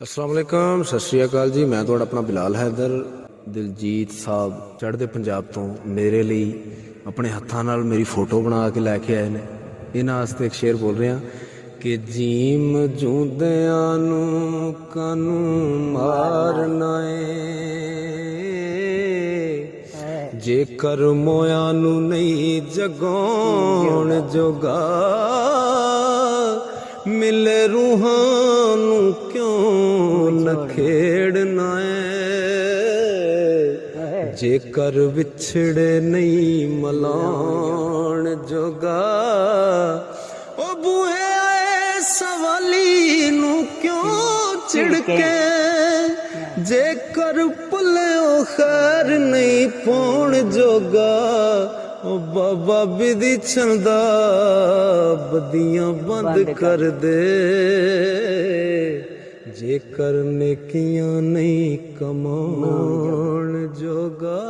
अस्सलाम वालेकुम, सत श्री अकाल जी। मैं तुहाडा अपना बिलाल हैदर। दिलजीत साहब चढ़ते पंजाब तो मेरे लिए अपने हत्थों नाल मेरी फोटो बना के लैके आए ने। इन्हां वास्ते एक शेर बोल रहे हैं कि जीम जूंदियां नूं कानू मारना है, जेकर मोया नूं नहीं जगाउण जोगा, मिले रूहां नूं क्यों न खेड़ना है, जेकर विछड़े नहीं मलाउण जोगा। ओ बूहे आए सवाली नूं क्यों चिड़के, जेकर भुल्लिओ खैर नहीं पाउण जोगा। ओ बाबा विधि छंदा बदियां बंद कर दे, जेकर नेकियां नहीं कमाउण जोगा।